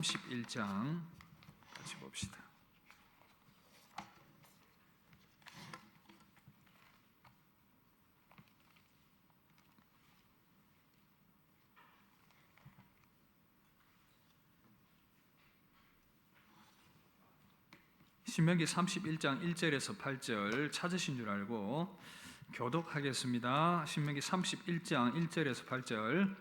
11장 같이 봅시다. 신명기 31장 1절에서 8절 찾으신 줄 알고 교독하겠습니다. 신명기 31장 1절에서 8절.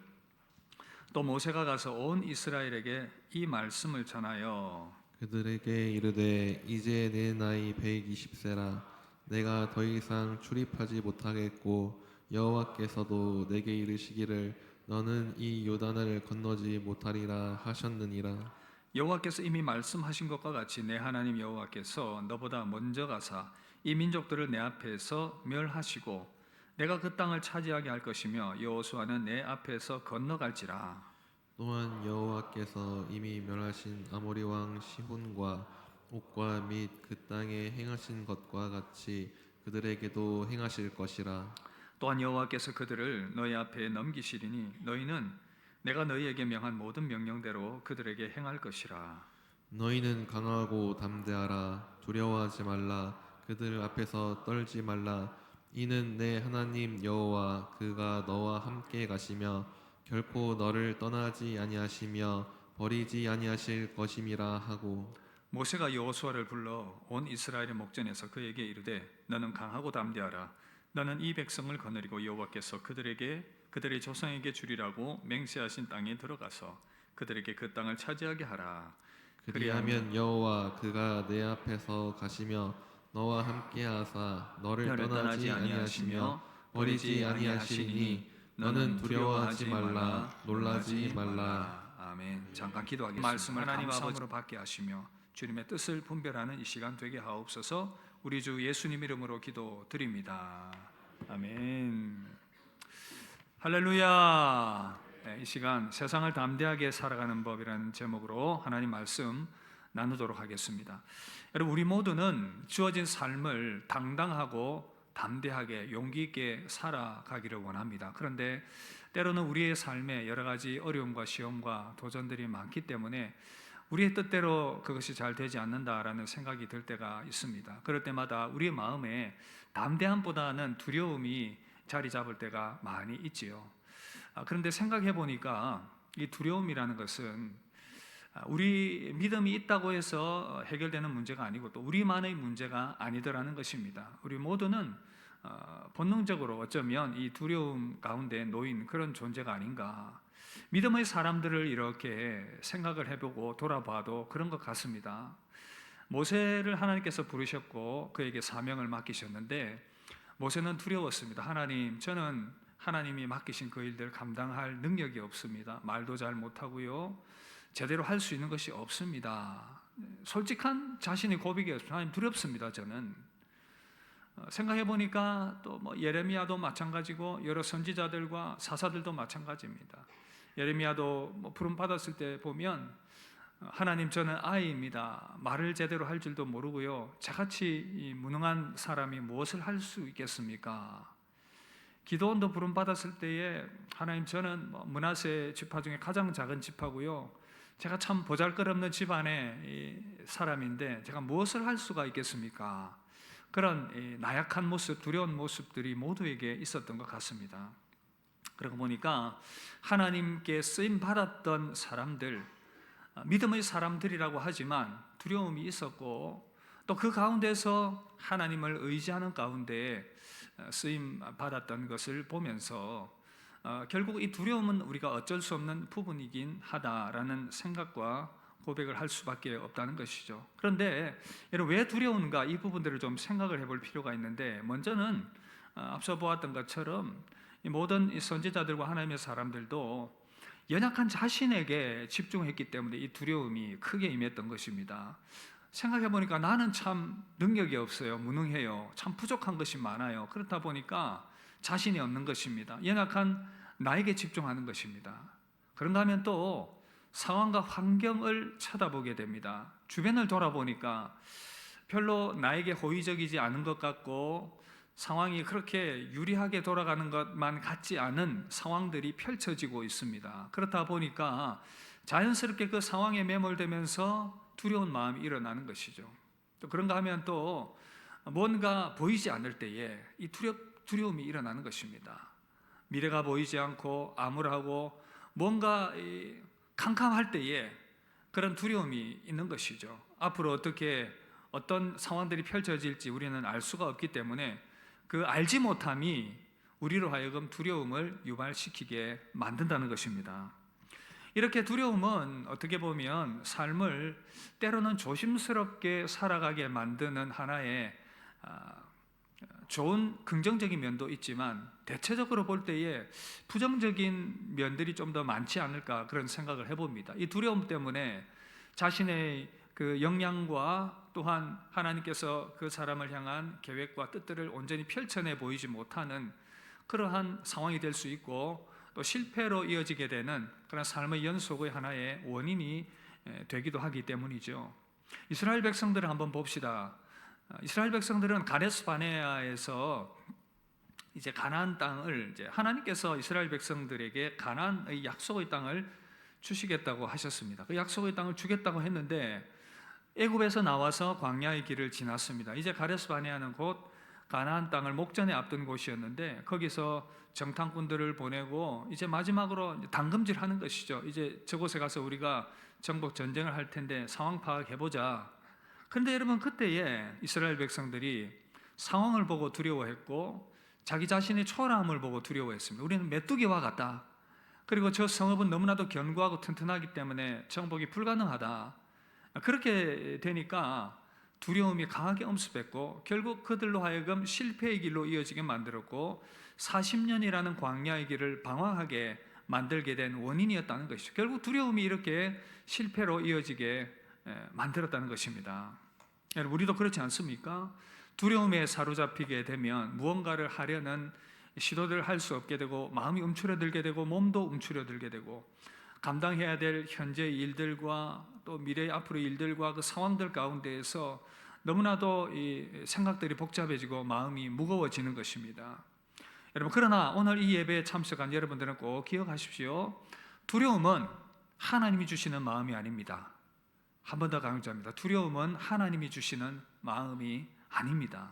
또 모세가 가서 온 이스라엘에게 이 말씀을 전하여 그들에게 이르되 이제 내 나이 120세라 내가 더 이상 출입하지 못하겠고 여호와께서도 내게 이르시기를 너는 이 요단을 건너지 못하리라 하셨느니라. 여호와께서 이미 말씀하신 것과 같이 내 하나님 여호와께서 너보다 먼저 가사 이 민족들을 내 앞에서 멸하시고 내가 그 땅을 차지하게 할 것이며 여호수아는 내 앞에서 건너갈지라. 또한 여호와께서 이미 멸하신 아모리 왕 시혼과 옥과 및 그 땅에 행하신 것과 같이 그들에게도 행하실 것이라. 또한 여호와께서 그들을 너희 앞에 넘기시리니 너희는 내가 너희에게 명한 모든 명령대로 그들에게 행할 것이라. 너희는 강하고 담대하라. 두려워하지 말라. 그들 앞에서 떨지 말라. 이는 내 하나님 여호와 그가 너와 함께 가시며 결코 너를 떠나지 아니하시며 버리지 아니하실 것임이라 하고. 모세가 여호수아를 불러 온 이스라엘의 목전에서 그에게 이르되 너는 강하고 담대하라. 너는 이 백성을 거느리고 여호와께서 그들의 조상에게 주리라고 맹세하신 땅에 들어가서 그들에게 그 땅을 차지하게 하라. 그리하면 여호와 그가 내 앞에서 가시며 너와 함께 하사 너를 떠나지 아니하시며 버리지 아니하시리니 너는 두려워하지 말라. 놀라지 말라. 아멘. 잠깐 기도하겠습니다. 말씀을 하나님 아버지로 받게 하시며 주님의 뜻을 분별하는 이 시간 되게 하옵소서. 우리 주 예수님 이름으로 기도드립니다. 아멘. 할렐루야. 이 시간 세상을 담대하게 살아가는 법이라는 제목으로 하나님 말씀 나누도록 하겠습니다. 여러분, 우리 모두는 주어진 삶을 당당하고 담대하게 용기 있게 살아가기를 원합니다. 그런데 때로는 우리의 삶에 여러 가지 어려움과 시험과 도전들이 많기 때문에 우리의 뜻대로 그것이 잘 되지 않는다라는 생각이 들 때가 있습니다. 그럴 때마다 우리의 마음에 담대함보다는 두려움이 자리 잡을 때가 많이 있지요. 그런데 생각해 보니까 이 두려움이라는 것은 우리 믿음이 있다고 해서 해결되는 문제가 아니고 또 우리만의 문제가 아니더라는 것입니다. 우리 모두는 본능적으로 어쩌면 이 두려움 가운데 놓인 그런 존재가 아닌가. 믿음의 사람들을 이렇게 생각을 해보고 돌아봐도 그런 것 같습니다. 모세를 하나님께서 부르셨고 그에게 사명을 맡기셨는데 모세는 두려웠습니다. 하나님, 저는 하나님이 맡기신 그 일들을 감당할 능력이 없습니다. 말도 잘 못하고요, 제대로 할 수 있는 것이 없습니다. 솔직한 자신의 고백이 없습니다. 하나님, 두렵습니다. 저는 생각해 보니까 또 예레미야도 마찬가지고 여러 선지자들과 사사들도 마찬가지입니다. 예레미야도 부름 받았을 때 보면 하나님, 저는 아이입니다. 말을 제대로 할 줄도 모르고요, 저같이 무능한 사람이 무엇을 할 수 있겠습니까? 기도원도 부름 받았을 때에 하나님, 저는 므낫세 지파 중에 가장 작은 지파고요, 제가 참 보잘것없는 집안의 사람인데 제가 무엇을 할 수가 있겠습니까? 그런 나약한 모습, 두려운 모습들이 모두에게 있었던 것 같습니다. 그러고 보니까 하나님께 쓰임 받았던 사람들, 믿음의 사람들이라고 하지만 두려움이 있었고 또 그 가운데서 하나님을 의지하는 가운데 쓰임 받았던 것을 보면서 결국 이 두려움은 우리가 어쩔 수 없는 부분이긴 하다라는 생각과 고백을 할 수밖에 없다는 것이죠. 그런데 여러분, 왜 두려운가, 이 부분들을 좀 생각을 해볼 필요가 있는데, 먼저는 앞서 보았던 것처럼 이 모든 이 선지자들과 하나님의 사람들도 연약한 자신에게 집중했기 때문에 이 두려움이 크게 임했던 것입니다. 생각해 보니까 나는 참 능력이 없어요. 무능해요. 참 부족한 것이 많아요. 그렇다 보니까 자신이 없는 것입니다. 연약한 나에게 집중하는 것입니다. 그런가 하면 또 상황과 환경을 쳐다보게 됩니다. 주변을 돌아보니까 별로 나에게 호의적이지 않은 것 같고 상황이 그렇게 유리하게 돌아가는 것만 같지 않은 상황들이 펼쳐지고 있습니다. 그렇다 보니까 자연스럽게 그 상황에 매몰되면서 두려운 마음이 일어나는 것이죠. 또 그런가 하면 또 뭔가 보이지 않을 때에 이 두려움이 일어나는 것입니다. 미래가 보이지 않고 암울하고 뭔가 캄캄할 때에 그런 두려움이 있는 것이죠. 앞으로 어떻게 어떤 상황들이 펼쳐질지 우리는 알 수가 없기 때문에 그 알지 못함이 우리로 하여금 두려움을 유발시키게 만든다는 것입니다. 이렇게 두려움은 어떻게 보면 삶을 때로는 조심스럽게 살아가게 만드는 하나의 좋은 긍정적인 면도 있지만 대체적으로 볼 때에 부정적인 면들이 좀 더 많지 않을까 그런 생각을 해봅니다. 이 두려움 때문에 자신의 그 역량과 또한 하나님께서 그 사람을 향한 계획과 뜻들을 온전히 펼쳐내 보이지 못하는 그러한 상황이 될 수 있고 또 실패로 이어지게 되는 그런 삶의 연속의 하나의 원인이 되기도 하기 때문이죠. 이스라엘 백성들을 한번 봅시다. 이스라엘 백성들은 가데스 바네아에서 이제 가나안 땅을 이제 하나님께서 이스라엘 백성들에게 가나안의 약속의 땅을 주시겠다고 하셨습니다. 그 약속의 땅을 주겠다고 했는데 애굽에서 나와서 광야의 길을 지났습니다. 이제 가데스 바네아는 곧 가나안 땅을 목전에 앞둔 곳이었는데 거기서 정탐꾼들을 보내고 이제 마지막으로 당금질하는 것이죠. 이제 저곳에 가서 우리가 정복 전쟁을 할 텐데 상황 파악해 보자. 그런데 여러분 그때에 이스라엘 백성들이 상황을 보고 두려워했고 자기 자신의 초라함을 보고 두려워했습니다. 우리는 메뚜기와 같다. 그리고 저 성읍은 너무나도 견고하고 튼튼하기 때문에 정복이 불가능하다. 그렇게 되니까 두려움이 강하게 엄습했고 결국 그들로 하여금 실패의 길로 이어지게 만들었고 40년이라는 광야의 길을 방황하게 만들게 된 원인이었다는 것이죠. 결국 두려움이 이렇게 실패로 이어지게 만들었다는 것입니다. 여러분 우리도 그렇지 않습니까? 두려움에 사로잡히게 되면 무언가를 하려는 시도를 할 수 없게 되고 마음이 움츠러들게 되고 몸도 움츠러들게 되고 감당해야 될 현재의 일들과 또 미래의 앞으로의 일들과 그 상황들 가운데에서 너무나도 이 생각들이 복잡해지고 마음이 무거워지는 것입니다. 여러분 그러나 오늘 이 예배에 참석한 여러분들은 꼭 기억하십시오. 두려움은 하나님이 주시는 마음이 아닙니다. 한 번 더 강조합니다. 두려움은 하나님이 주시는 마음이 아닙니다.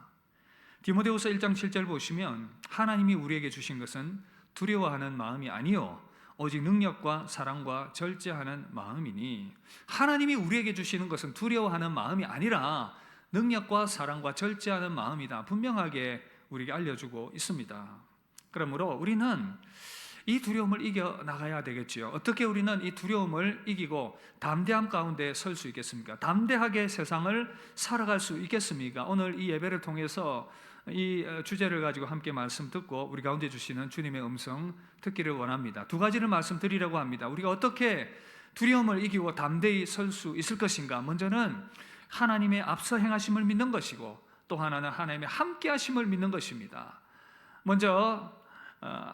디모데후서 1장 7절 보시면 하나님이 우리에게 주신 것은 두려워하는 마음이 아니요 오직 능력과 사랑과 절제하는 마음이니 하나님이 우리에게 주시는 것은 두려워하는 마음이 아니라 능력과 사랑과 절제하는 마음이다. 분명하게 우리에게 알려주고 있습니다. 그러므로 우리는 이 두려움을 이겨나가야 되겠지요. 어떻게 우리는 이 두려움을 이기고 담대함 가운데 설 수 있겠습니까? 담대하게 세상을 살아갈 수 있겠습니까? 오늘 이 예배를 통해서 이 주제를 가지고 함께 말씀 듣고 우리 가운데 주시는 주님의 음성 듣기를 원합니다. 두 가지를 말씀드리려고 합니다. 우리가 어떻게 두려움을 이기고 담대히 설 수 있을 것인가? 먼저는 하나님의 앞서 행하심을 믿는 것이고 또 하나는 하나님의 함께 하심을 믿는 것입니다. 먼저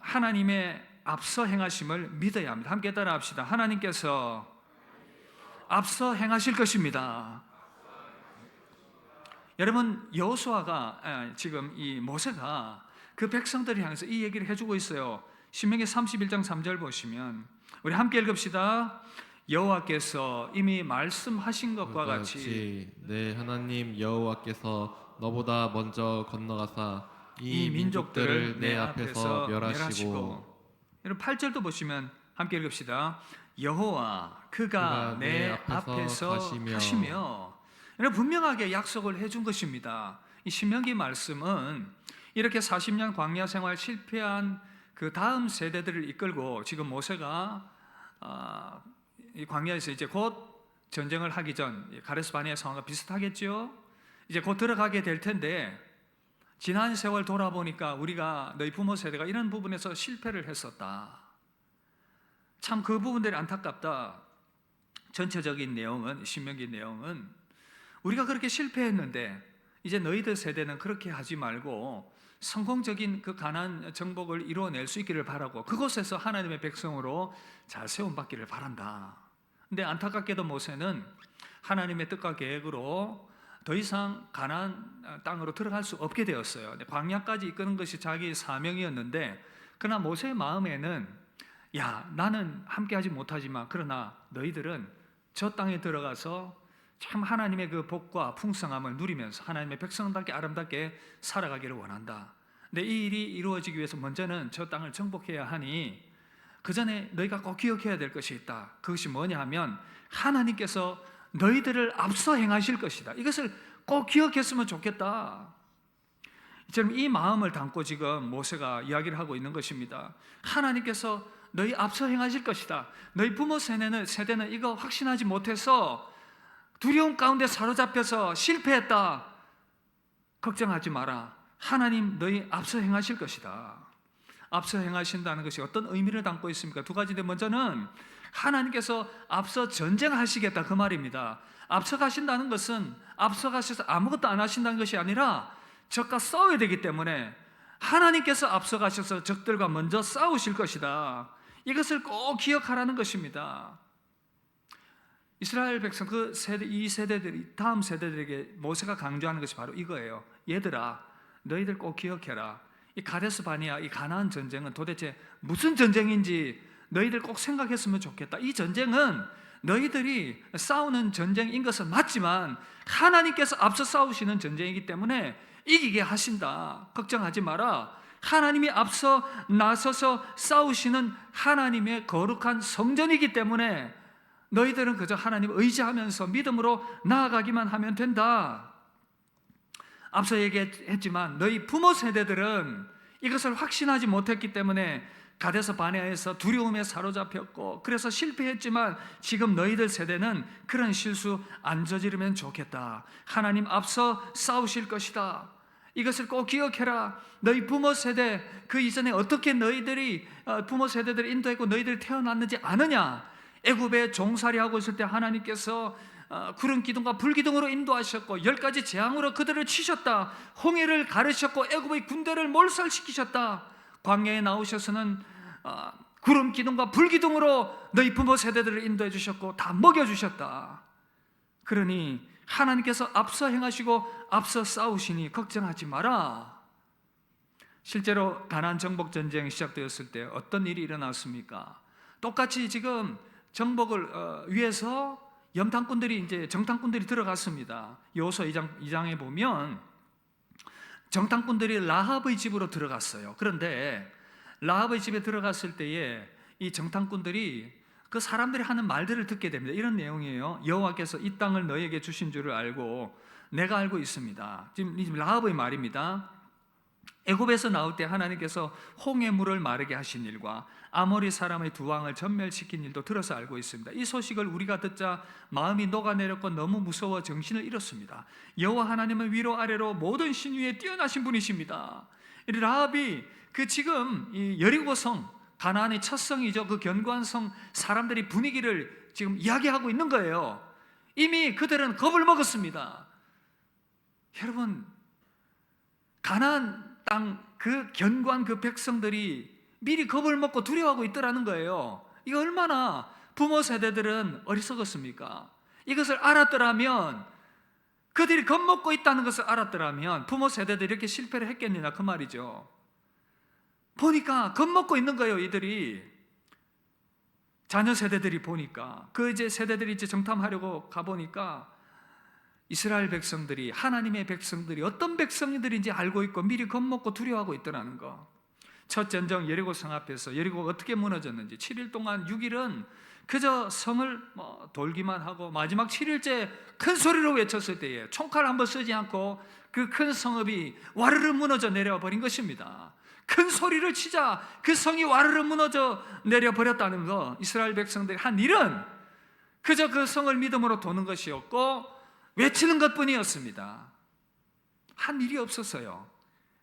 하나님의 앞서 행하심을 믿어야 합니다. 함께 따라 합시다. 하나님께서 앞서 행하실 것입니다. 여러분 여호수아가 지금 이 모세가 그 백성들을 향해서 이 얘기를 해주고 있어요. 신명기 31장 3절 보시면 우리 함께 읽읍시다. 여호와께서 이미 말씀하신 것과 같이 내 하나님 여호와께서 너보다 먼저 건너가사 이 민족들을 내 앞에서 멸하시고. 여러분 8절도 보시면 함께 읽읍시다. 여호와 그가 내 앞에서 가시며. 여러분 분명하게 약속을 해준 것입니다. 이 신명기 말씀은 이렇게 40년 광야 생활 실패한 그 다음 세대들을 이끌고 지금 모세가 이 광야에서 이제 곧 전쟁을 하기 전 가데스 바네아 상황과 비슷하겠죠. 이제 곧 들어가게 될 텐데 지난 세월 돌아보니까 우리가 너희 부모 세대가 이런 부분에서 실패를 했었다. 참 그 부분들이 안타깝다. 전체적인 내용은 신명기 내용은 우리가 그렇게 실패했는데 이제 너희들 세대는 그렇게 하지 말고 성공적인 그 가나안 정복을 이루어낼 수 있기를 바라고 그곳에서 하나님의 백성으로 잘 세움받기를 바란다. 근데 안타깝게도 모세는 하나님의 뜻과 계획으로 더 이상 가나안 땅으로 들어갈 수 없게 되었어요. 광야까지 이끄는 것이 자기의 사명이었는데 그러나 모세의 마음에는 야, 나는 함께하지 못하지만 그러나 너희들은 저 땅에 들어가서 참 하나님의 그 복과 풍성함을 누리면서 하나님의 백성답게 아름답게 살아가기를 원한다. 근데 이 일이 이루어지기 위해서 먼저는 저 땅을 정복해야 하니 그 전에 너희가 꼭 기억해야 될 것이 있다. 그것이 뭐냐 하면 하나님께서 너희들을 앞서 행하실 것이다. 이것을 꼭 기억했으면 좋겠다. 지금 이 마음을 담고 지금 모세가 이야기를 하고 있는 것입니다. 하나님께서 너희 앞서 행하실 것이다. 너희 부모 세대는 이거 확신하지 못해서 두려움 가운데 사로잡혀서 실패했다. 걱정하지 마라. 하나님 너희 앞서 행하실 것이다. 앞서 행하신다는 것이 어떤 의미를 담고 있습니까? 두 가지인데 먼저는 하나님께서 앞서 전쟁하시겠다 그 말입니다. 앞서 가신다는 것은 앞서 가셔서 아무것도 안 하신다는 것이 아니라 적과 싸워야 되기 때문에 하나님께서 앞서 가셔서 적들과 먼저 싸우실 것이다. 이것을 꼭 기억하라는 것입니다. 이스라엘 백성 이 세대들이 다음 세대들에게 모세가 강조하는 것이 바로 이거예요. 얘들아, 너희들 꼭 기억해라. 이 가데스 바네아, 이 가나안 전쟁은 도대체 무슨 전쟁인지 너희들 꼭 생각했으면 좋겠다. 이 전쟁은 너희들이 싸우는 전쟁인 것은 맞지만 하나님께서 앞서 싸우시는 전쟁이기 때문에 이기게 하신다. 걱정하지 마라. 하나님이 앞서 나서서 싸우시는 하나님의 거룩한 성전이기 때문에 너희들은 그저 하나님을 의지하면서 믿음으로 나아가기만 하면 된다. 앞서 얘기했지만 너희 부모 세대들은 이것을 확신하지 못했기 때문에 가데스 바네아에서 두려움에 사로잡혔고 그래서 실패했지만 지금 너희들 세대는 그런 실수 안 저지르면 좋겠다. 하나님 앞서 싸우실 것이다. 이것을 꼭 기억해라. 너희 부모 세대 그 이전에 어떻게 너희들이 부모 세대들을 인도했고 너희들이 태어났는지 아느냐? 애굽에 종살이하고 있을 때 하나님께서 구름 기둥과 불 기둥으로 인도하셨고 10가지 재앙으로 그들을 치셨다. 홍해를 가르셨고 애굽의 군대를 몰살시키셨다. 광야에 나오셔서는 구름 기둥과 불 기둥으로 너희 부모 세대들을 인도해 주셨고 다 먹여 주셨다. 그러니 하나님께서 앞서 행하시고 앞서 싸우시니 걱정하지 마라. 실제로 가나안 정복 전쟁이 시작되었을 때 어떤 일이 일어났습니까? 똑같이 지금 정복을 위해서 정탐꾼들이 들어갔습니다. 여호수아 2장에 보면 정탐꾼들이 라합의 집으로 들어갔어요. 그런데 라합의 집에 들어갔을 때에 이 정탐꾼들이 그 사람들이 하는 말들을 듣게 됩니다. 이런 내용이에요. 여호와께서 이 땅을 너희에게 주신 줄을 알고 내가 알고 있습니다. 지금 라합의 말입니다. 애굽에서 나올 때 하나님께서 홍해 물을 마르게 하신 일과 아모리 사람의 두 왕을 전멸시킨 일도 들어서 알고 있습니다. 이 소식을 우리가 듣자 마음이 녹아내렸고 너무 무서워 정신을 잃었습니다. 여호와 하나님은 위로 아래로 모든 신 위에 뛰어나신 분이십니다. 이 라합이 지금 이 여리고 성, 가나안의 첫 성이죠. 그 견고한 성 사람들이 분위기를 지금 이야기하고 있는 거예요. 이미 그들은 겁을 먹었습니다. 여러분, 가나안 땅 그 견고한 그 백성들이 미리 겁을 먹고 두려워하고 있더라는 거예요. 이거 얼마나 부모 세대들은 어리석었습니까? 이것을 알았더라면, 그들이 겁먹고 있다는 것을 알았더라면 부모 세대들이 이렇게 실패를 했겠느냐 그 말이죠. 보니까 겁먹고 있는 거예요. 이들이 자녀 세대들이 보니까 이제 세대들이 이제 정탐하려고 가보니까 이스라엘 백성들이, 하나님의 백성들이 어떤 백성들인지 알고 있고 미리 겁먹고 두려워하고 있더라는 거. 첫 전쟁 여리고 성 앞에서 여리고가 어떻게 무너졌는지 7일 동안 6일은 그저 성을 돌기만 하고 마지막 7일째 큰 소리로 외쳤을 때에 총칼 한번 쓰지 않고 그 큰 성읍이 와르르 무너져 내려와 버린 것입니다. 큰 소리를 치자 그 성이 와르르 무너져 내려버렸다는 거. 이스라엘 백성들이 한 일은 그저 그 성을 믿음으로 도는 것이었고 외치는 것뿐이었습니다. 한 일이 없었어요.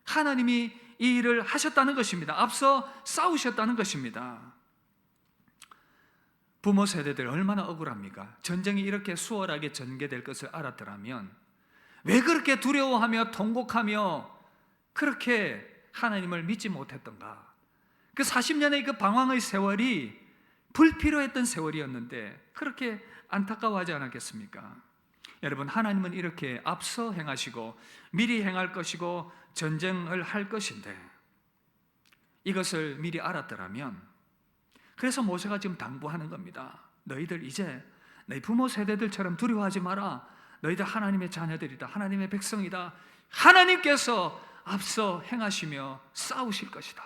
하나님이 이 일을 하셨다는 것입니다. 앞서 싸우셨다는 것입니다. 부모 세대들 얼마나 억울합니까? 전쟁이 이렇게 수월하게 전개될 것을 알았더라면 왜 그렇게 두려워하며 통곡하며 그렇게 하나님을 믿지 못했던가? 그 40년의 그 방황의 세월이 불필요했던 세월이었는데 그렇게 안타까워하지 않았겠습니까? 여러분, 하나님은 이렇게 앞서 행하시고 미리 행할 것이고 전쟁을 할 것인데 이것을 미리 알았더라면 그래서 모세가 지금 당부하는 겁니다. 너희들 이제 너희 부모 세대들처럼 두려워하지 마라. 너희들 하나님의 자녀들이다. 하나님의 백성이다. 하나님께서 앞서 행하시며 싸우실 것이다.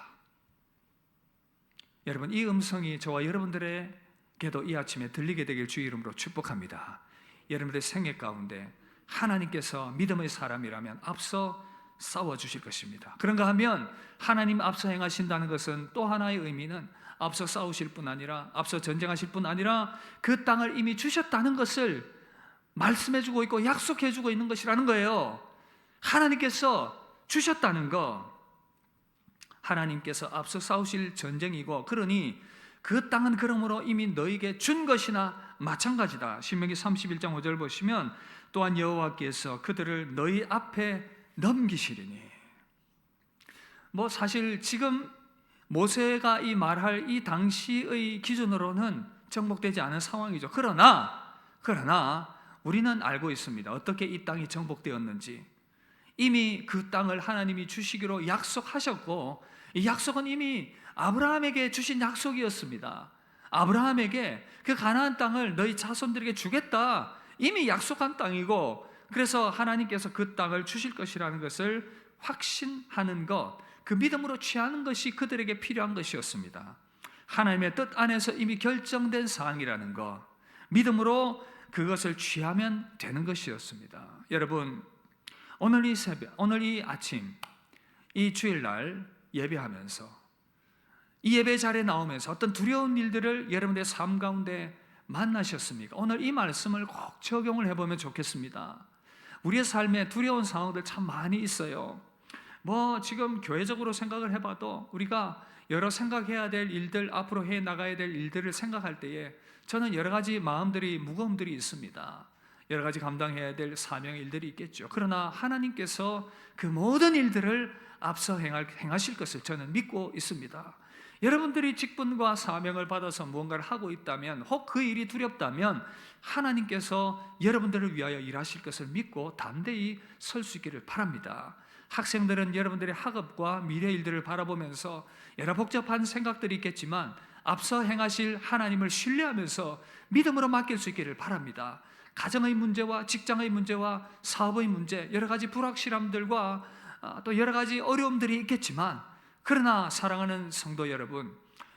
여러분, 이 음성이 저와 여러분들에게도 이 아침에 들리게 되길 주의 이름으로 축복합니다. 여러분들의 생애 가운데 하나님께서 믿음의 사람이라면 앞서 싸워주실 것입니다. 그런가 하면 하나님 앞서 행하신다는 것은 또 하나의 의미는 앞서 싸우실 뿐 아니라, 앞서 전쟁하실 뿐 아니라 그 땅을 이미 주셨다는 것을 말씀해주고 있고 약속해주고 있는 것이라는 거예요. 하나님께서 주셨다는 거, 하나님께서 앞서 싸우실 전쟁이고, 그러니 그 땅은 그러므로 이미 너에게 준 것이나 마찬가지다. 신명기 31장 5절 보시면 또한 여호와께서 그들을 너희 앞에 넘기시리니. 사실 지금 모세가 이 말할 이 당시의 기준으로는 정복되지 않은 상황이죠. 그러나 우리는 알고 있습니다. 어떻게 이 땅이 정복되었는지. 이미 그 땅을 하나님이 주시기로 약속하셨고, 이 약속은 이미 아브라함에게 주신 약속이었습니다. 아브라함에게 그 가나안 땅을 너희 자손들에게 주겠다, 이미 약속한 땅이고, 그래서 하나님께서 그 땅을 주실 것이라는 것을 확신하는 것, 그 믿음으로 취하는 것이 그들에게 필요한 것이었습니다. 하나님의 뜻 안에서 이미 결정된 사항이라는 것, 믿음으로 그것을 취하면 되는 것이었습니다. 여러분, 오늘 이 새벽, 오늘 이 아침, 이 주일날 예배하면서, 이 예배 자리에 나오면서 어떤 두려운 일들을 여러분의 삶 가운데 만나셨습니까? 오늘 이 말씀을 꼭 적용을 해보면 좋겠습니다. 우리의 삶에 두려운 상황들 참 많이 있어요. 지금 교회적으로 생각을 해봐도 우리가 여러 생각해야 될 일들, 앞으로 해 나가야 될 일들을 생각할 때에 저는 여러 가지 마음들이, 무거움들이 있습니다. 여러 가지 감당해야 될 사명의 일들이 있겠죠. 그러나 하나님께서 그 모든 일들을 앞서 행하실 것을 저는 믿고 있습니다. 여러분들이 직분과 사명을 받아서 무언가를 하고 있다면, 혹 그 일이 두렵다면 하나님께서 여러분들을 위하여 일하실 것을 믿고 담대히 설 수 있기를 바랍니다. 학생들은 여러분들의 학업과 미래 일들을 바라보면서 여러 복잡한 생각들이 있겠지만 앞서 행하실 하나님을 신뢰하면서 믿음으로 맡길 수 있기를 바랍니다. 가정의 문제와 직장의 문제와 사업의 문제, 여러 가지 불확실함들과 또 여러 가지 어려움들이 있겠지만, 그러나 사랑하는 성도 여러분,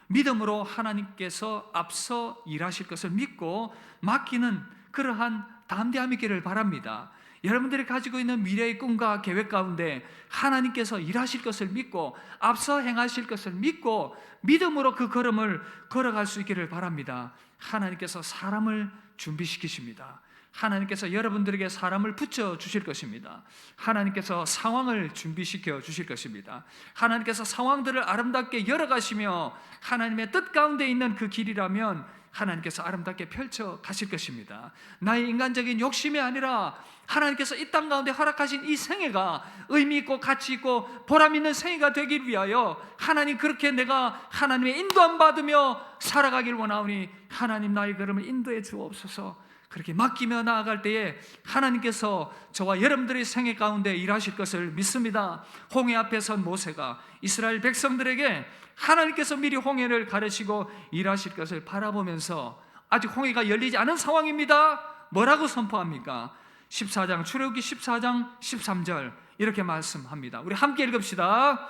믿음으로 하나님께서 앞서 일하실 것을 믿고 맡기는 그러한 담대함이 있기를 바랍니다. 여러분들이 가지고 있는 미래의 꿈과 계획 가운데 하나님께서 일하실 것을 믿고 앞서 행하실 것을 믿고 믿음으로 그 걸음을 걸어갈 수 있기를 바랍니다. 하나님께서 사람을 준비시키십니다. 하나님께서 여러분들에게 사람을 붙여주실 것입니다. 하나님께서 상황을 준비시켜 주실 것입니다. 하나님께서 상황들을 아름답게 열어가시며 하나님의 뜻 가운데 있는 그 길이라면 하나님께서 아름답게 펼쳐 가실 것입니다. 나의 인간적인 욕심이 아니라 하나님께서 이 땅 가운데 허락하신 이 생애가 의미 있고 가치 있고 보람 있는 생애가 되길 위하여 하나님, 그렇게 내가 하나님의 인도함 받으며 살아가길 원하오니 하나님, 나의 걸음을 인도해 주옵소서. 그렇게 맡기며 나아갈 때에 하나님께서 저와 여러분들의 생애 가운데 일하실 것을 믿습니다. 홍해 앞에 선 모세가 이스라엘 백성들에게 하나님께서 미리 홍해를 가르치고 일하실 것을 바라보면서, 아직 홍해가 열리지 않은 상황입니다. 뭐라고 선포합니까? 14장, 출애굽기 14장 13절 이렇게 말씀합니다. 우리 함께 읽읍시다.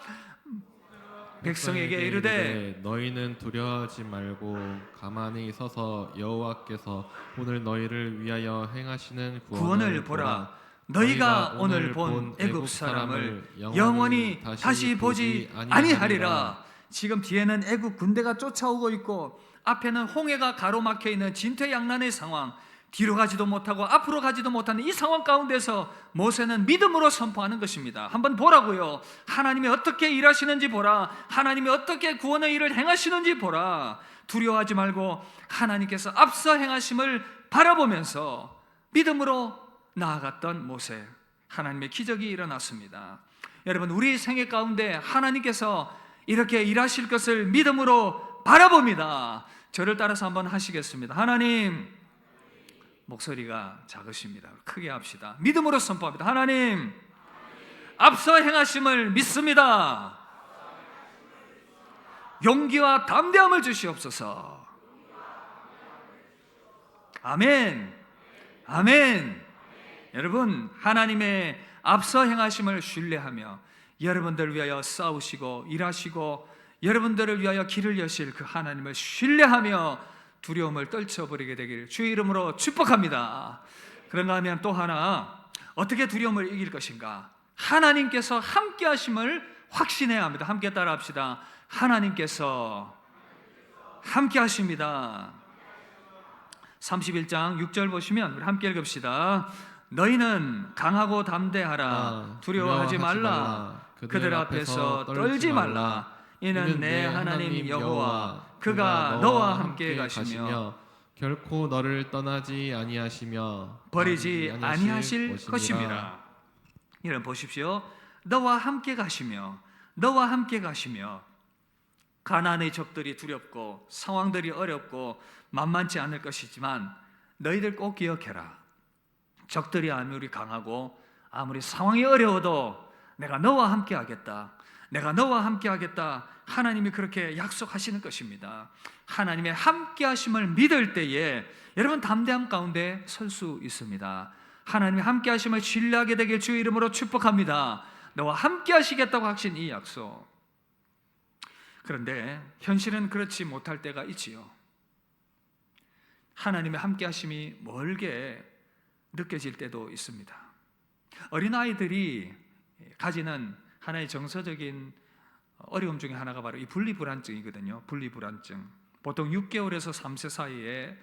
백성에게 이르되 너희는 두려워하지 말고 가만히 서서 여호와께서 오늘 너희를 위하여 행하시는 구원을 보라. 너희가 오늘 본 애굽 사람을 영원히 다시 보지 아니하리라. 지금 뒤에는 애굽 군대가 쫓아오고 있고 앞에는 홍해가 가로막혀 있는 진퇴양난의 상황, 뒤로 가지도 못하고 앞으로 가지도 못하는 이 상황 가운데서 모세는 믿음으로 선포하는 것입니다. 한번 보라고요. 하나님이 어떻게 일하시는지 보라. 하나님이 어떻게 구원의 일을 행하시는지 보라. 두려워하지 말고 하나님께서 앞서 행하심을 바라보면서 믿음으로 나아갔던 모세, 하나님의 기적이 일어났습니다. 여러분, 우리 생애 가운데 하나님께서 이렇게 일하실 것을 믿음으로 바라봅니다. 저를 따라서 한번 하시겠습니다. 하나님, 목소리가 작으십니다. 크게 합시다. 믿음으로 선포합니다. 하나님, 앞서 행하심을 믿습니다. 용기와 담대함을 주시옵소서. 아멘. 아멘. 여러분, 하나님의 앞서 행하심을 신뢰하며 여러분들을 위하여 싸우시고 일하시고 여러분들을 위하여 길을 여실 그 하나님을 신뢰하며 두려움을 떨쳐버리게 되기를 주의 이름으로 축복합니다. 그런가 하면 또 하나, 어떻게 두려움을 이길 것인가? 하나님께서 함께 하심을 확신해야 합니다. 함께 따라합시다. 하나님께서 함께 하십니다. 31장 6절 보시면 우리 함께 읽읍시다. 너희는 강하고 담대하라. 두려워하지 말라. 그들 앞에서 떨지 말라. 이는 내 하나님 여호와 그가 너와 함께 가시며 결코 너를 떠나지 아니하시며 버리지 아니하실 것임이라. 이런 보십시오. 너와 함께 가시며 너와 함께 가시며 가나안의 적들이 두렵고 상황들이 어렵고 만만치 않을 것이지만 너희들 꼭 기억해라. 적들이 아무리 강하고 아무리 상황이 어려워도 내가 너와 함께 하겠다. 내가 너와 함께 하겠다. 하나님이 그렇게 약속하시는 것입니다. 하나님의 함께 하심을 믿을 때에 여러분 담대함 가운데 설 수 있습니다. 하나님의 함께 하심을 신뢰하게 되길 주의 이름으로 축복합니다. 너와 함께 하시겠다고 하신 이 약속. 그런데 현실은 그렇지 못할 때가 있지요. 하나님의 함께 하심이 멀게 느껴질 때도 있습니다. 어린아이들이 가지는 하나의 정서적인 어려움 중에 하나가 바로 이 분리불안증이거든요. 분리불안증. 보통 6개월에서 3세 사이에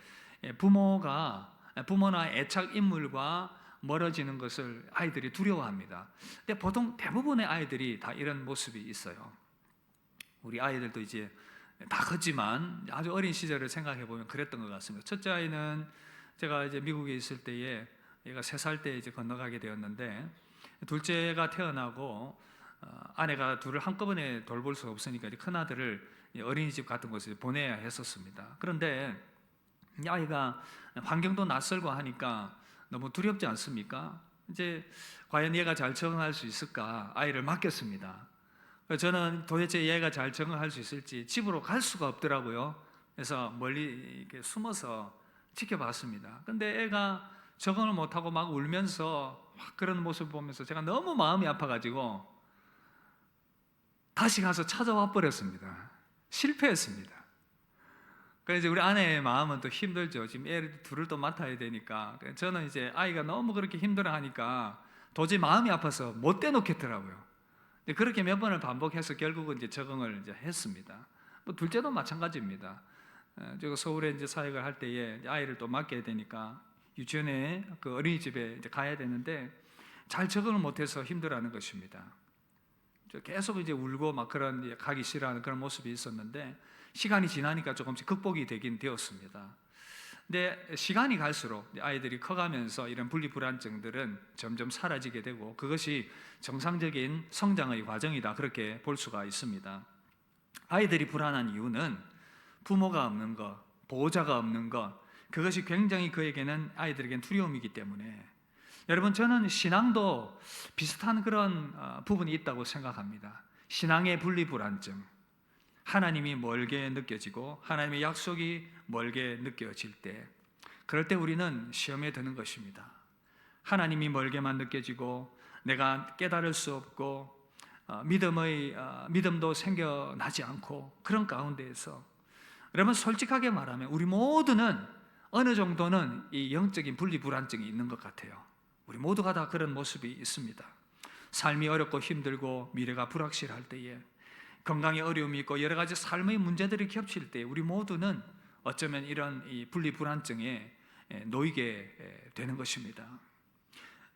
부모나 애착 인물과 멀어지는 것을 아이들이 두려워합니다. 근데 보통 대부분의 아이들이 다 이런 모습이 있어요. 우리 아이들도 이제 다 컸지만 아주 어린 시절을 생각해 보면 그랬던 것 같습니다. 첫째 아이는 제가 이제 미국에 있을 때에 얘가 3살 때 이제 건너가게 되었는데 둘째가 태어나고 아내가 둘을 한꺼번에 돌볼 수 없으니까 이제 큰 아들을 어린이집 같은 곳에 보내야 했었습니다. 그런데 이 아이가 환경도 낯설고 하니까 너무 두렵지 않습니까? 이제 과연 얘가 잘 적응할 수 있을까 아이를 맡겼습니다. 저는 도대체 얘가 잘 적응할 수 있을지 집으로 갈 수가 없더라고요. 그래서 멀리 이렇게 숨어서 지켜봤습니다. 근데 애가 적응을 못하고 막 울면서 막 그런 모습을 보면서 제가 너무 마음이 아파가지고 다시 가서 찾아와 버렸습니다. 실패했습니다. 그래서 이제 우리 아내의 마음은 또 힘들죠. 지금 애 둘을 또 맡아야 되니까. 저는 이제 아이가 너무 그렇게 힘들어하니까 도저히 마음이 아파서 못 떼놓겠더라고요. 그렇게 몇 번을 반복해서 결국은 이제 적응을 이제 했습니다. 뭐 둘째도 마찬가지입니다. 제가 서울에 이제 사역을 할 때에 아이를 또 맡겨야 되니까 유치원에 그 어린이집에 이제 가야 되는데 잘 적응을 못해서 힘들어하는 것입니다. 계속 이제 울고 막 그런 가기 싫어하는 그런 모습이 있었는데 시간이 지나니까 조금씩 극복이 되긴 되었습니다. 근데 시간이 갈수록 아이들이 커가면서 이런 분리불안증들은 점점 사라지게 되고 그것이 정상적인 성장의 과정이다 그렇게 볼 수가 있습니다. 아이들이 불안한 이유는 부모가 없는 것, 보호자가 없는 것, 그것이 굉장히 그에게는 아이들에게는 두려움이기 때문에 여러분 저는 신앙도 비슷한 그런 부분이 있다고 생각합니다. 신앙의 분리불안증, 하나님이 멀게 느껴지고 하나님의 약속이 멀게 느껴질 때 그럴 때 우리는 시험에 드는 것입니다. 하나님이 멀게만 느껴지고 내가 깨달을 수 없고 믿음도 생겨나지 않고 그런 가운데에서 여러분 솔직하게 말하면 우리 모두는 어느 정도는 이 영적인 분리불안증이 있는 것 같아요. 우리 모두가 다 그런 모습이 있습니다. 삶이 어렵고 힘들고 미래가 불확실할 때에 건강에 어려움이 있고 여러 가지 삶의 문제들이 겹칠 때 우리 모두는 어쩌면 이런 이 분리불안증에 놓이게 되는 것입니다.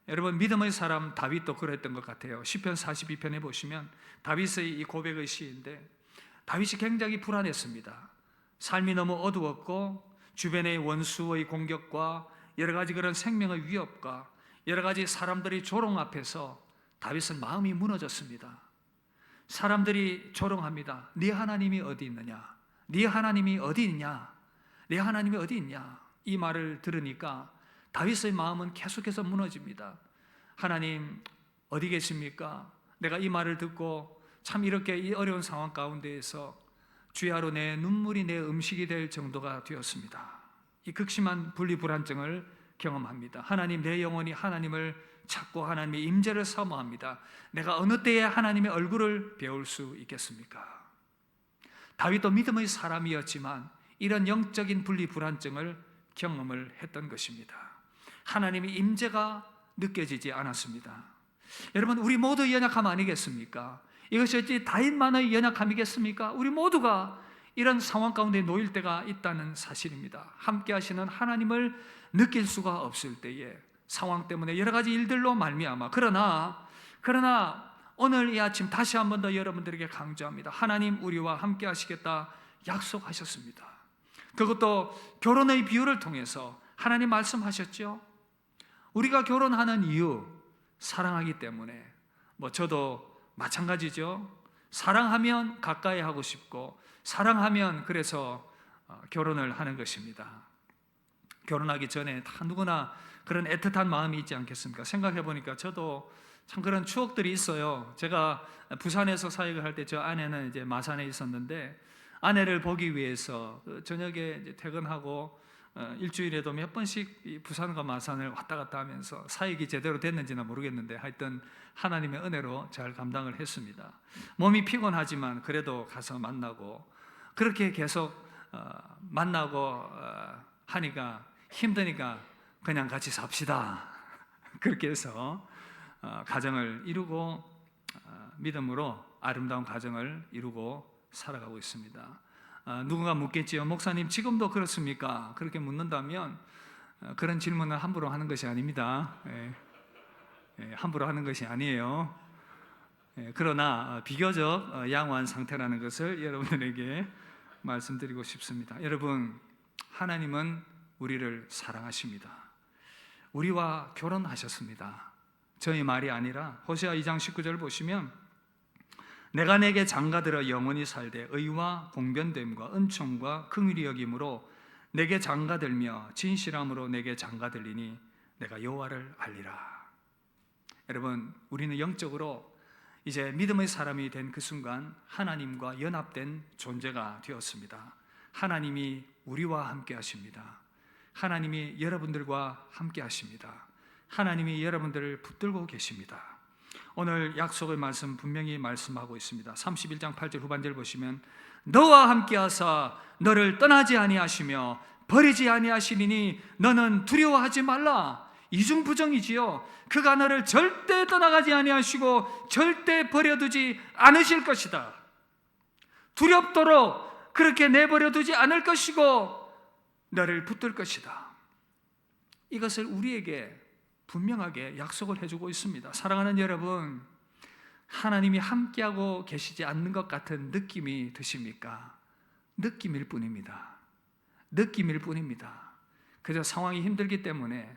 여러분 믿음의 사람 다윗도 그랬던 것 같아요. 시편 42편에 보시면 다윗의 이 고백의 시인데 다윗이 굉장히 불안했습니다. 삶이 너무 어두웠고 주변의 원수의 공격과 여러 가지 그런 생명의 위협과 여러 가지 사람들이 조롱 앞에서 다윗은 마음이 무너졌습니다. 사람들이 조롱합니다. 네 하나님이 어디 있느냐? 네 하나님이 어디 있냐? 네 하나님이 어디 있냐? 이 말을 들으니까 다윗의 마음은 계속해서 무너집니다. 하나님 어디 계십니까? 내가 이 말을 듣고 참 이렇게 이 어려운 상황 가운데에서 주야로 내 눈물이 내 음식이 될 정도가 되었습니다. 이 극심한 분리불안증을 경험합니다. 하나님, 내 영혼이 하나님을 찾고 하나님의 임재를 사모합니다. 내가 어느 때에 하나님의 얼굴을 배울 수 있겠습니까? 다윗도 믿음의 사람이었지만 이런 영적인 분리불안증을 경험을 했던 것입니다. 하나님의 임재가 느껴지지 않았습니다. 여러분, 우리 모두 연약함 아니겠습니까? 이것이 어찌 다윗만의 연약함이겠습니까? 우리 모두가 이런 상황 가운데 놓일 때가 있다는 사실입니다. 함께 하시는 하나님을 느낄 수가 없을 때에 상황 때문에 여러 가지 일들로 말미암아 그러나 오늘 이 아침 다시 한 번 더 여러분들에게 강조합니다. 하나님 우리와 함께 하시겠다 약속하셨습니다. 그것도 결혼의 비유를 통해서 하나님 말씀하셨죠. 우리가 결혼하는 이유 사랑하기 때문에, 저도 마찬가지죠. 사랑하면 가까이 하고 싶고 사랑하면 그래서 결혼을 하는 것입니다. 결혼하기 전에 다 누구나 그런 애틋한 마음이 있지 않겠습니까? 생각해 보니까 저도 참 그런 추억들이 있어요. 제가 부산에서 사역을 할 때 저 아내는 이제 마산에 있었는데 아내를 보기 위해서 저녁에 이제 퇴근하고 일주일에도 몇 번씩 이 부산과 마산을 왔다 갔다 하면서 사역이 제대로 됐는지는 모르겠는데 하여튼 하나님의 은혜로 잘 감당을 했습니다. 몸이 피곤하지만 그래도 가서 만나고 그렇게 계속 만나고 하니까 힘드니까 그냥 같이 삽시다. 그렇게 해서 가정을 이루고 믿음으로 아름다운 가정을 이루고 살아가고 있습니다. 누군가 묻겠지요. 목사님 지금도 그렇습니까? 그렇게 묻는다면 그런 질문을 함부로 하는 것이 아닙니다. 함부로 하는 것이 아니에요. 그러나 비교적 양호한 상태라는 것을 여러분들에게 말씀드리고 싶습니다. 여러분, 하나님은 우리를 사랑하십니다. 우리와 결혼하셨습니다. 저희 말이 아니라 호세아 2장 19절 보시면 내가 내게 장가들어 영원히 살되 의와 공변됨과 은총과 긍휼히 여김으로 내게 장가들며 진실함으로 내게 장가들리니 내가 여호와를 알리라. 여러분, 우리는 영적으로 이제 믿음의 사람이 된 그 순간 하나님과 연합된 존재가 되었습니다. 하나님이 우리와 함께 하십니다. 하나님이 여러분들과 함께 하십니다. 하나님이 여러분들을 붙들고 계십니다. 오늘 약속의 말씀 분명히 말씀하고 있습니다. 31장 8절 후반절 보시면 너와 함께 하사 너를 떠나지 아니하시며 버리지 아니하시리니 너는 두려워하지 말라. 이중부정이지요. 그가 너를 절대 떠나가지 아니하시고 절대 버려두지 않으실 것이다. 두렵도록 그렇게 내버려두지 않을 것이고 너를 붙들 것이다. 이것을 우리에게 분명하게 약속을 해주고 있습니다. 사랑하는 여러분, 하나님이 함께하고 계시지 않는 것 같은 느낌이 드십니까? 느낌일 뿐입니다. 느낌일 뿐입니다. 그저 상황이 힘들기 때문에,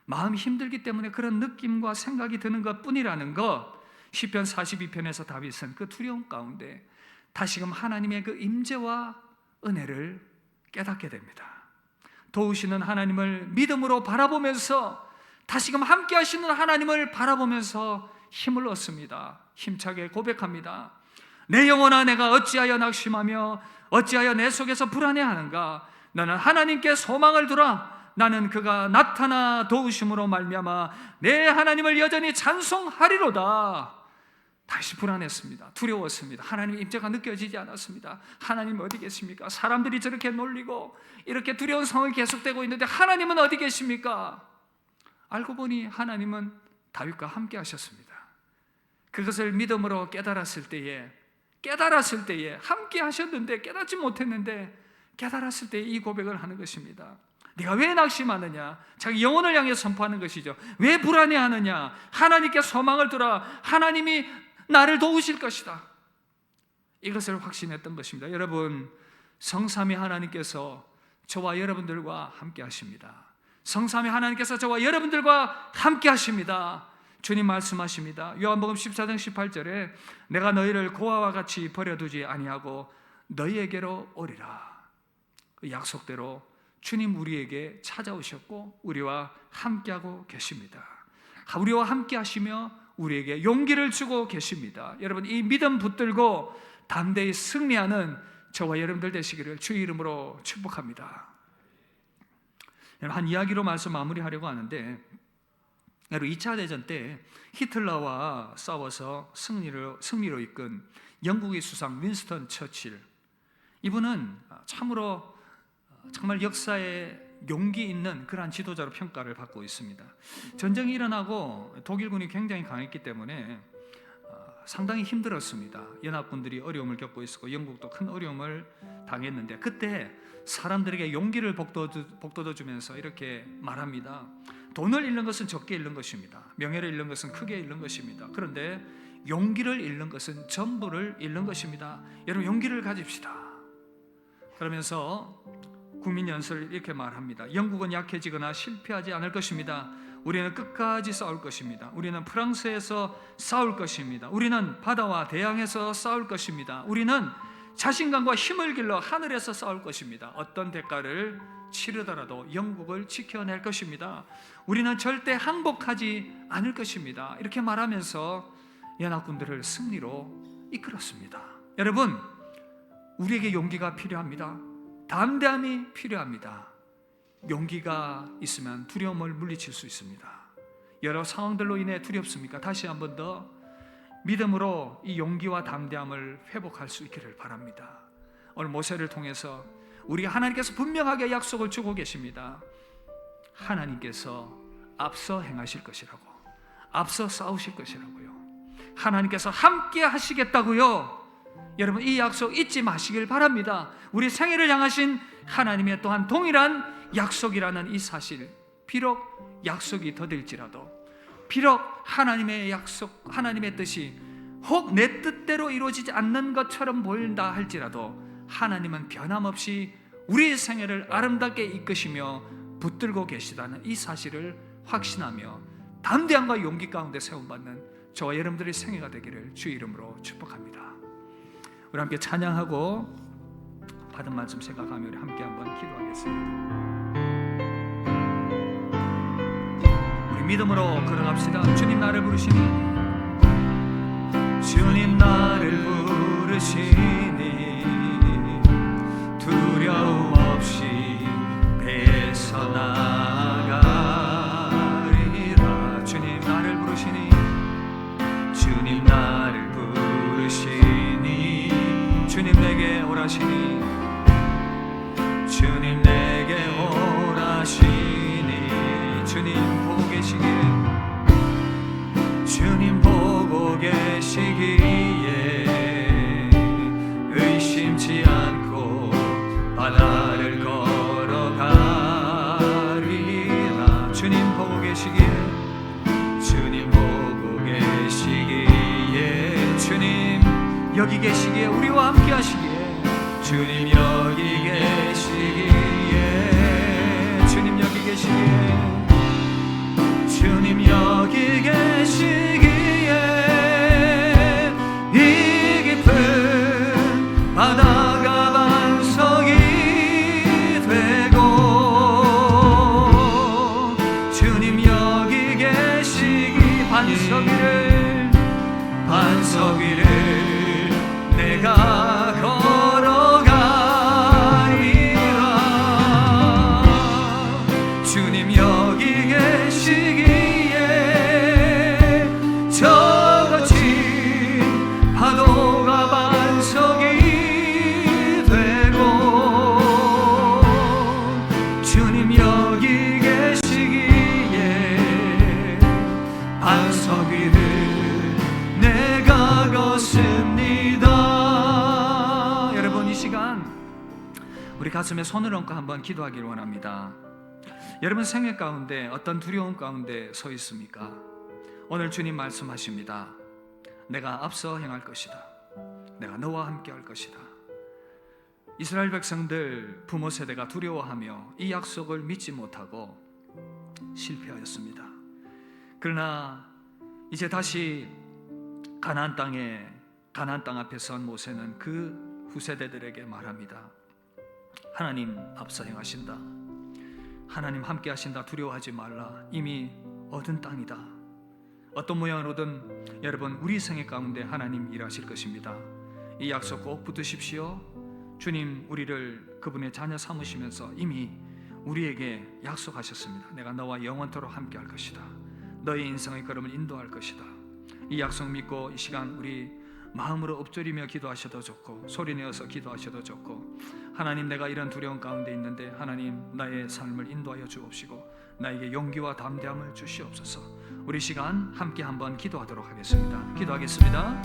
마음이 힘들기 때문에 그런 느낌과 생각이 드는 것 뿐이라는 것, 시편 42편에서 다윗은 그 두려움 가운데 다시금 하나님의 그 임재와 은혜를 깨닫게 됩니다. 도우시는 하나님을 믿음으로 바라보면서 다시금 함께 하시는 하나님을 바라보면서 힘을 얻습니다. 힘차게 고백합니다. 내 영혼아 내가 어찌하여 낙심하며 어찌하여 내 속에서 불안해하는가? 나는 하나님께 소망을 두라. 나는 그가 나타나 도우심으로 말미암아 내 하나님을 여전히 찬송하리로다. 다시 불안했습니다. 두려웠습니다. 하나님의 임재가 느껴지지 않았습니다. 하나님 어디 계십니까? 사람들이 저렇게 놀리고 이렇게 두려운 상황이 계속되고 있는데 하나님은 어디 계십니까? 알고 보니 하나님은 다윗과 함께 하셨습니다. 그것을 믿음으로 깨달았을 때에 함께 하셨는데 깨닫지 못했는데 깨달았을 때 이 고백을 하는 것입니다. 네가 왜 낙심하느냐? 자기 영혼을 향해 선포하는 것이죠. 왜 불안해하느냐? 하나님께 소망을 두라. 하나님이 나를 도우실 것이다. 이것을 확신했던 것입니다. 여러분, 성삼위 하나님께서 저와 여러분들과 함께 하십니다. 성삼위 하나님께서 저와 여러분들과 함께 하십니다. 주님 말씀하십니다. 요한복음 14장 18절에 내가 너희를 고아와 같이 버려두지 아니하고 너희에게로 오리라. 그 약속대로 주님 우리에게 찾아오셨고 우리와 함께하고 계십니다. 우리와 함께 하시며 우리에게 용기를 주고 계십니다. 여러분, 이 믿음 붙들고 담대히 승리하는 저와 여러분들 되시기를 주의 이름으로 축복합니다. 한 이야기로 말씀 마무리하려고 하는데, 2차 대전 때 히틀러와 싸워서 승리로 이끈 영국의 수상 윈스턴 처칠, 이분은 참으로 정말 역사에 용기 있는 그러한 지도자로 평가를 받고 있습니다. 전쟁이 일어나고 독일군이 굉장히 강했기 때문에 상당히 힘들었습니다. 연합군들이 어려움을 겪고 있었고 영국도 큰 어려움을 당했는데, 그때 사람들에게 용기를 북돋워 주면서 이렇게 말합니다. 돈을 잃는 것은 적게 잃는 것입니다. 명예를 잃는 것은 크게 잃는 것입니다. 그런데 용기를 잃는 것은 전부를 잃는 것입니다. 여러분, 용기를 가집시다. 그러면서 국민 연설을 이렇게 말합니다. 영국은 약해지거나 실패하지 않을 것입니다. 우리는 끝까지 싸울 것입니다. 우리는 프랑스에서 싸울 것입니다. 우리는 바다와 대양에서 싸울 것입니다. 우리는 자신감과 힘을 길러 하늘에서 싸울 것입니다. 어떤 대가를 치르더라도 영국을 지켜낼 것입니다. 우리는 절대 항복하지 않을 것입니다. 이렇게 말하면서 연합군들을 승리로 이끌었습니다. 여러분, 우리에게 용기가 필요합니다. 담대함이 필요합니다. 용기가 있으면 두려움을 물리칠 수 있습니다. 여러 상황들로 인해 두렵습니까? 다시 한 번 더 믿음으로 이 용기와 담대함을 회복할 수 있기를 바랍니다. 오늘 모세를 통해서 우리 하나님께서 분명하게 약속을 주고 계십니다. 하나님께서 앞서 행하실 것이라고, 앞서 싸우실 것이라고요. 하나님께서 함께 하시겠다고요. 여러분, 이 약속 잊지 마시길 바랍니다. 우리 생애를 향하신 하나님의 또한 동일한 약속이라는 이 사실, 비록 약속이 더딜지라도, 비록 하나님의 약속, 하나님의 뜻이 혹 내 뜻대로 이루어지지 않는 것처럼 보인다 할지라도 하나님은 변함없이 우리의 생애를 아름답게 이끄시며 붙들고 계시다는 이 사실을 확신하며 담대함과 용기 가운데 세움받는 저와 여러분들의 생애가 되기를 주의 이름으로 축복합니다. 우리 함께 찬양하고 받은 말씀 생각하며 우리 함께 한번 기도하겠습니다. 우리 믿음으로 걸어갑시다. 주님 나를 부르시니, 주님 나를 부르시니 두려움 없이 배에서 나가리라. 주님 나를 부르시니, 주님 나를 부르시니, 주님 내게 오라시니, 주님 내게 오라시니, 주님 보고 계시기에, 주님 보고 계시기에 의심치 않고 바다를 걸어가리라. 주님 보고 계시기에, 주님 보고 계시기에, 주님 여기 계시기에, 우리와 함께 하시기에, 주님 여기 계시기에, 주님 여기 계시기에, 주님 여기 계시기에 이 깊은 바다가 반석이 되고, 주님 여기 계시기, 반석 위를 내가 걸어가리라. 주님 여기 계시기에 저거친 파도가 반석이 되고, 주님 여기 계시기에 반석 위를 내가 걷습니다. 여러분, 이 시간 우리 가슴에 손을 얹고 한번 기도하기를 원합니다. 여러분 생애 가운데 어떤 두려움 가운데 서 있습니까? 오늘 주님 말씀하십니다. 내가 앞서 행할 것이다. 내가 너와 함께 할 것이다. 이스라엘 백성들 부모 세대가 두려워하며 이 약속을 믿지 못하고 실패하였습니다. 그러나 이제 다시 가나안 땅 앞에 선 모세는 그 후세대들에게 말합니다. 하나님 앞서 행하신다. 하나님 함께 하신다. 두려워하지 말라. 이미 얻은 땅이다. 어떤 모양으로든 여러분 우리 생애 가운데 하나님 일하실 것입니다. 이 약속 꼭 붙드십시오. 주님, 우리를 그분의 자녀 삼으시면서 이미 우리에게 약속하셨습니다. 내가 너와 영원토록 함께할 것이다. 너의 인생의 걸음을 인도할 것이다. 이 약속 믿고 이 시간 우리 마음으로 엎드리며 기도하셔도 좋고 소리내어서 기도하셔도 좋고, 하나님, 내가 이런 두려움 가운데 있는데 하나님, 나의 삶을 인도하여 주옵시고 나에게 용기와 담대함을 주시옵소서. 우리 시간 함께 한번 기도하도록 하겠습니다. 기도하겠습니다.